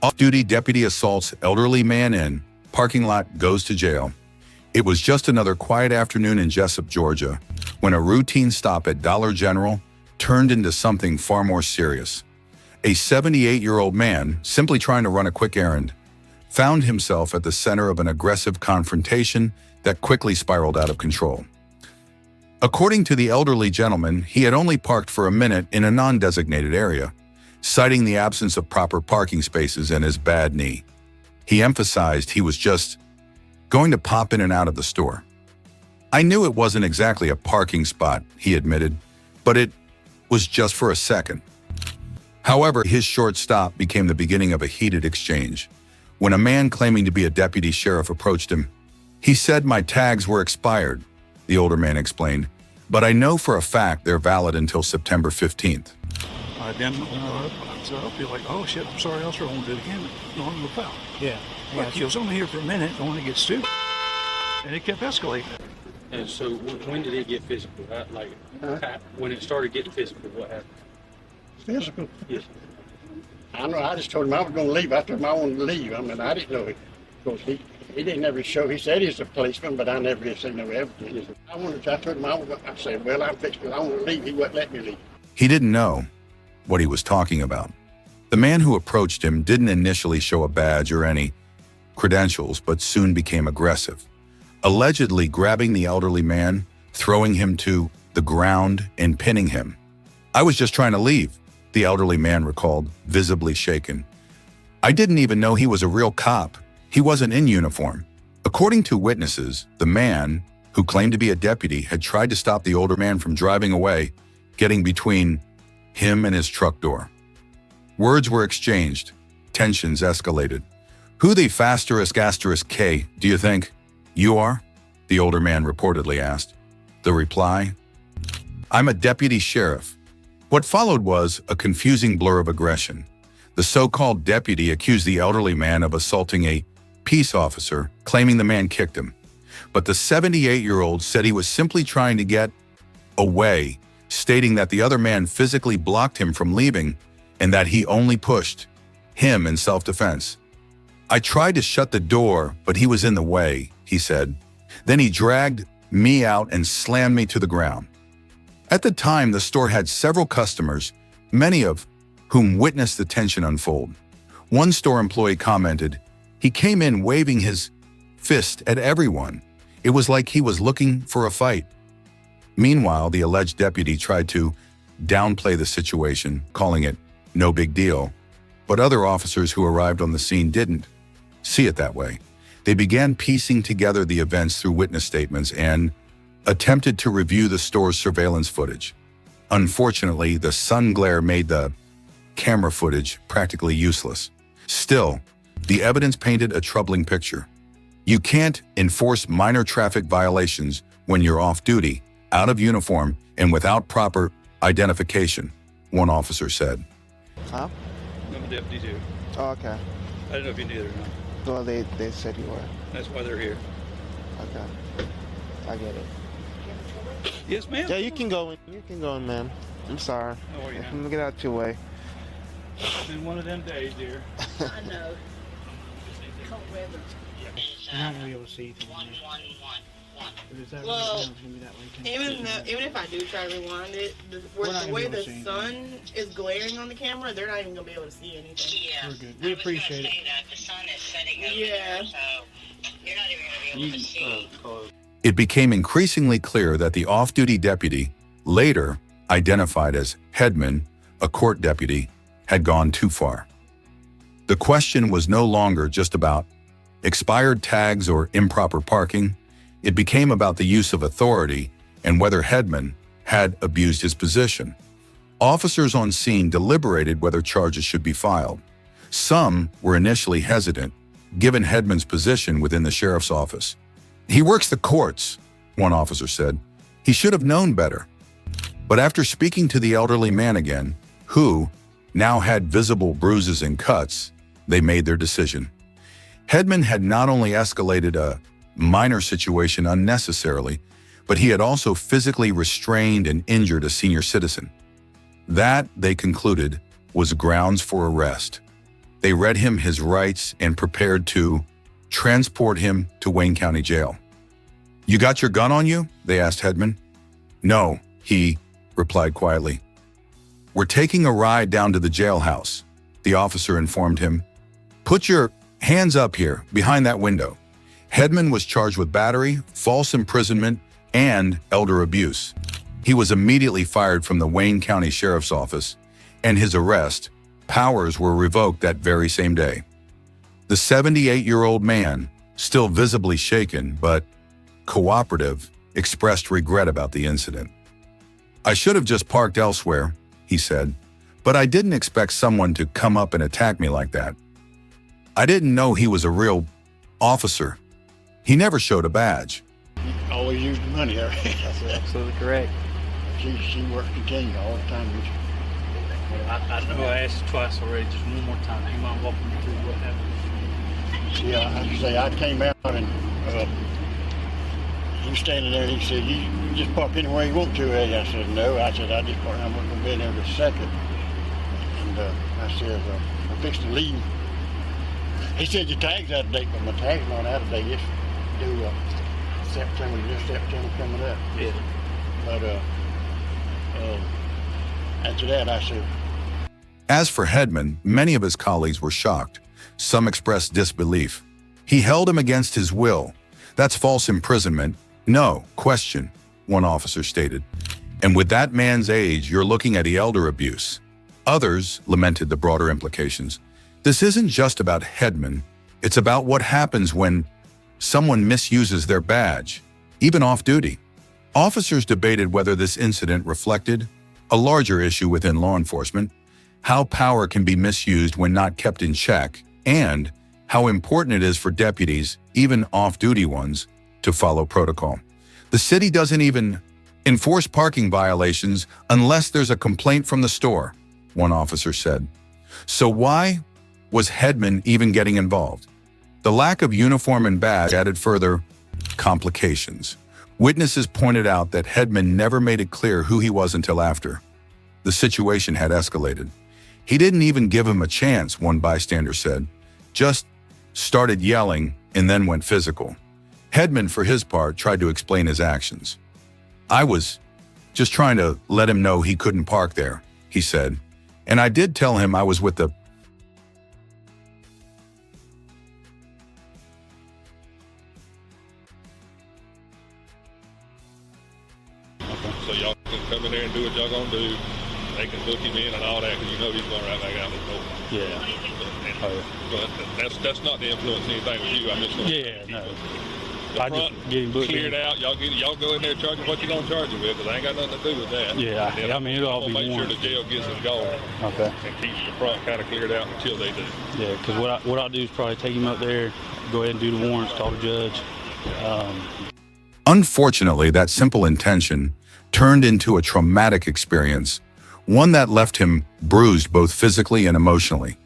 Off-duty deputy assaults elderly man in parking lot, goes to jail. It was just another quiet afternoon in Jesup, Georgia, when a routine stop at Dollar General turned into something far more serious. A 78-year-old man, simply trying to run a quick errand, found himself at the center of an aggressive confrontation that quickly spiraled out of control. According to the elderly gentleman, he had only parked for a minute in a non-designated area, citing the absence of proper parking spaces and his bad knee. He emphasized he was just going to pop in and out of the store. "I knew it wasn't exactly a parking spot," he admitted, "but it was just for a second." However, his short stop became the beginning of a heated exchange. When a man claiming to be a deputy sheriff approached him, he said, "My tags were expired," the older man explained, "but I know for a fact they're valid until September 15th. Then so I'll be like, "Oh shit, I'm sorry, officer, I won't do it again." No, I'm gonna foul. Yeah. But he was only here for a minute, don't want to get stupid. And it kept escalating. And so when did it get physical? When it started getting physical, what happened? Physical. Yes. I don't know. I just told him I was going to leave. I told him I wanted to leave. I mean, I didn't know it. Of course, he didn't ever show. He said he's a policeman, but I never seen no evidence. I told him I said, "Well, I'm fixed. I want to leave." He wouldn't let me leave. He didn't know what he was talking about. The man who approached him didn't initially show a badge or any credentials, but soon became aggressive, allegedly grabbing the elderly man, throwing him to the ground, and pinning him. "I was just trying to leave," the elderly man recalled, visibly shaken. "I didn't even know he was a real cop. He wasn't in uniform." According to witnesses, the man, who claimed to be a deputy, had tried to stop the older man from driving away, getting between him and his truck door. Words were exchanged. Tensions escalated. "Who the **K, do you think? You are?" the older man reportedly asked. The reply, "I'm a deputy sheriff." What followed was a confusing blur of aggression. The so-called deputy accused the elderly man of assaulting a peace officer, claiming the man kicked him. But the 78-year-old said he was simply trying to get away, stating that the other man physically blocked him from leaving and that he only pushed him in self-defense. "I tried to shut the door, but he was in the way," he said. "Then he dragged me out and slammed me to the ground." At the time, the store had several customers, many of whom witnessed the tension unfold. One store employee commented, "He came in waving his fist at everyone. It was like he was looking for a fight." Meanwhile, the alleged deputy tried to downplay the situation, calling it no big deal. But other officers who arrived on the scene didn't see it that way. They began piecing together the events through witness statements and attempted to review the store's surveillance footage. Unfortunately, the sun glare made the camera footage practically useless. Still, the evidence painted a troubling picture. You can't enforce minor traffic violations when you're off duty, out of uniform, and without proper identification, one officer said. Huh? I'm a deputy too. Oh, okay. I don't know if you knew that or not. Well, they said you were. That's why they're here. Okay. I get it. Yes, ma'am. Yeah, you can go in. You can go in, ma'am. I'm sorry. How are you now? Let me get out your way. It's been one of them days, dear. I know. Cold weather. You're not gonna be able to see through there. But is that Well, right now? It's gonna be that way. Even if I do try to rewind it, the We're not the gonna way be able the to see sun is glaring on the camera, they're not even gonna be able to see anything. Yeah. We're good. We appreciate it. The sun is setting over Yeah. there, so you're not even going to be able to see. It became increasingly clear that the off-duty deputy, later identified as Headman, a court deputy, had gone too far. The question was no longer just about expired tags or improper parking. It became about the use of authority and whether Headman had abused his position. Officers on scene deliberated whether charges should be filed. Some were initially hesitant, given Headman's position within the sheriff's office. "He works the courts," one officer said. "He should have known better." But after speaking to the elderly man again, who now had visible bruises and cuts, they made their decision. Headman had not only escalated a minor situation unnecessarily, but he had also physically restrained and injured a senior citizen. That, they concluded, was grounds for arrest. They read him his rights and prepared to transport him to Wayne County Jail. "You got your gun on you?" they asked Hedman. "No," he replied quietly. "We're taking a ride down to the jailhouse," the officer informed him. "Put your hands up here, behind that window." Hedman was charged with battery, false imprisonment, and elder abuse. He was immediately fired from the Wayne County Sheriff's Office, and his arrest powers were revoked that very same day. The 78-year-old man, still visibly shaken but cooperative, expressed regret about the incident. "I should have just parked elsewhere," he said, "but I didn't expect someone to come up and attack me like that. I didn't know he was a real officer. He never showed a badge." Always used the money. That's absolutely correct. She worked the game all the time. I know I asked you twice already. Just one more time. You mind walking me through what happened? See, I came out and he was standing there and he said, you just park anywhere you want to, eh? I said, no. I said, I just park. I'm not going to be in there for a second. And I said, I'm fixing to leave. He said, your tag's out of date, but my tag's not out of date. It's due September coming up. Yeah. But after that, I said, As for Hedman, many of his colleagues were shocked. Some expressed disbelief. "He held him against his will. That's false imprisonment. No question," one officer stated. "And with that man's age, you're looking at elder abuse." Others lamented the broader implications. This isn't just about Hedman. It's about what happens when someone misuses their badge, even off-duty. Officers debated whether this incident reflected a larger issue within law enforcement, how power can be misused when not kept in check, and how important it is for deputies, even off-duty ones, to follow protocol. The city doesn't even enforce parking violations unless there's a complaint from the store, one officer said. So why was Hedman even getting involved? The lack of uniform and badge added further complications. Witnesses pointed out that Hedman never made it clear who he was until after the situation had escalated. He didn't even give him a chance, one bystander said. Just started yelling and then went physical. Hedman, for his part, tried to explain his actions. "I was just trying to let him know he couldn't park there," he said. "And I did tell him I was with the..." So y'all can come in there and do what y'all gonna do. They can book him in and all that, because you know he's going right back out the door. Yeah. But that's not to influence anything with you. I'm just gonna, Yeah, no. The I front just get him booked cleared in. out. Y'all go in there charging what you gonna charge him with, because I ain't got nothing to do with that. Yeah, And I mean, it'll all I'm gonna be make sure one. the jail gets him going Okay. and keeps the front kind of cleared out until they do. Yeah, because what I'll do is probably take him up there, go ahead and do the warrants, talk to the judge. Unfortunately, that simple intention turned into a traumatic experience, one that left him bruised both physically and emotionally.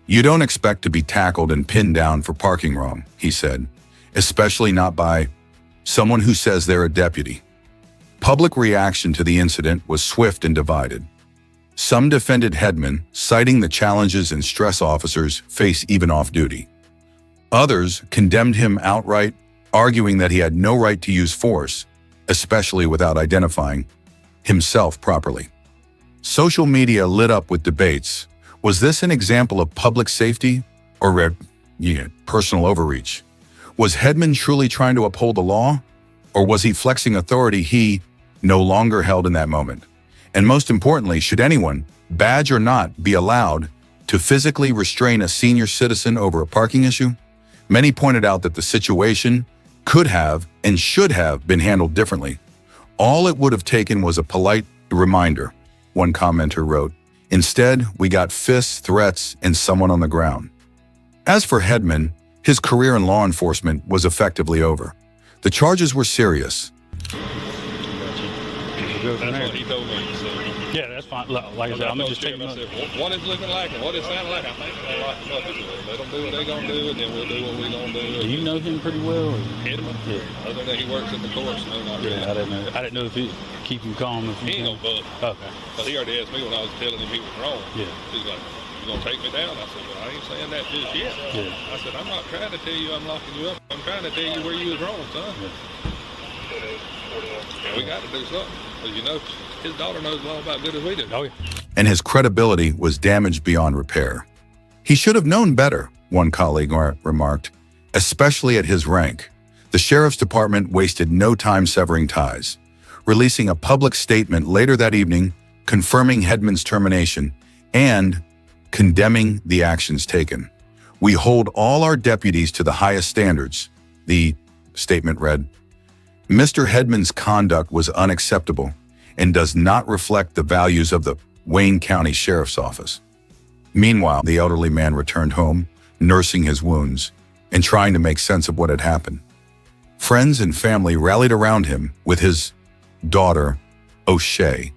"You don't expect to be tackled and pinned down for parking wrong," he said, "especially not by someone who says they're a deputy." Public reaction to the incident was swift and divided. Some defended Hedman, citing the challenges and stress officers face even off-duty. Others condemned him outright, arguing that he had no right to use force, especially without identifying himself properly. Social media lit up with debates. Was this an example of public safety or personal overreach? Was Hedman truly trying to uphold the law, or was he flexing authority he no longer held in that moment? And most importantly, should anyone, badge or not, be allowed to physically restrain a senior citizen over a parking issue? Many pointed out that the situation could have and should have been handled differently. "All it would have taken was a polite reminder," one commenter wrote. "Instead, we got fists, threats, and someone on the ground." As for Hedman, his career in law enforcement was effectively over. The charges were serious. Go from That's there. what he told me. So. Yeah, that's fine. Like I said, I'm going to just take him I up. said, what it's looking like and what it sounding like, I think it's gonna lock him up. Let them do what they gonna do, and then we'll do what we gonna do. Do you know him pretty well? Hedman? Yeah. Other than he works at the courts, no, not really. Yeah, I didn't know if he'd keep him calm. If He ain't no bug. Okay. But he already asked me when I was telling him he was wrong. Yeah. He's like, You gonna take me down? I said, well, I ain't saying that just yet. Yeah. I said, I'm not trying to tell you I'm locking you up. I'm trying to tell you where you was wrong, son. And we got to do something. Because, you know, his daughter knows a lot about good as we do. Oh, yeah. And his credibility was damaged beyond repair. He should have known better, one colleague remarked, especially at his rank. The sheriff's department wasted no time severing ties, releasing a public statement later that evening confirming Hedman's termination and condemning the actions taken. We hold all our deputies to the highest standards, the statement read. Mr. Hedman's conduct was unacceptable and does not reflect the values of the Wayne County Sheriff's Office. Meanwhile, the elderly man returned home, nursing his wounds and trying to make sense of what had happened. Friends and family rallied around him, with his daughter, O'Shea,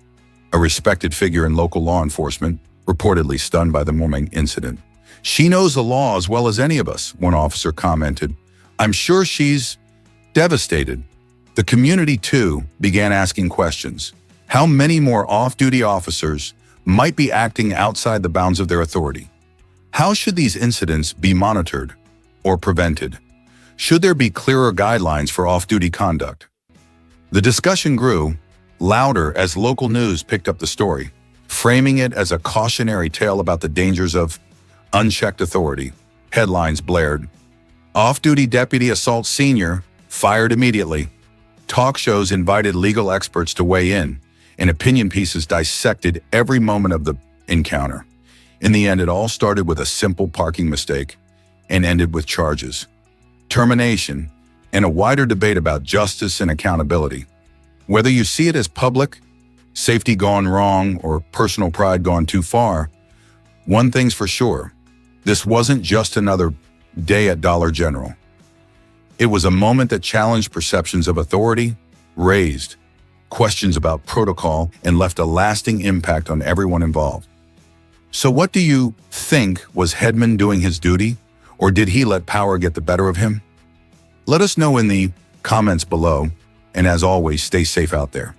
a respected figure in local law enforcement, reportedly stunned by the morning incident. She knows the law as well as any of us, one officer commented. I'm sure she's devastated. The community, too, began asking questions. How many more off-duty officers might be acting outside the bounds of their authority? How should these incidents be monitored or prevented? Should there be clearer guidelines for off-duty conduct? The discussion grew louder as local news picked up the story, framing it as a cautionary tale about the dangers of unchecked authority. Headlines blared. Off-duty deputy assault senior fired immediately. Talk shows invited legal experts to weigh in, and opinion pieces dissected every moment of the encounter. In the end, it all started with a simple parking mistake and ended with charges, termination, and a wider debate about justice and accountability. Whether you see it as public, safety gone wrong, or personal pride gone too far, one thing's for sure, this wasn't just another day at Dollar General. It was a moment that challenged perceptions of authority, raised questions about protocol, and left a lasting impact on everyone involved. So what do you think? Was Hedman doing his duty, or did he let power get the better of him? Let us know in the comments below, and as always, stay safe out there.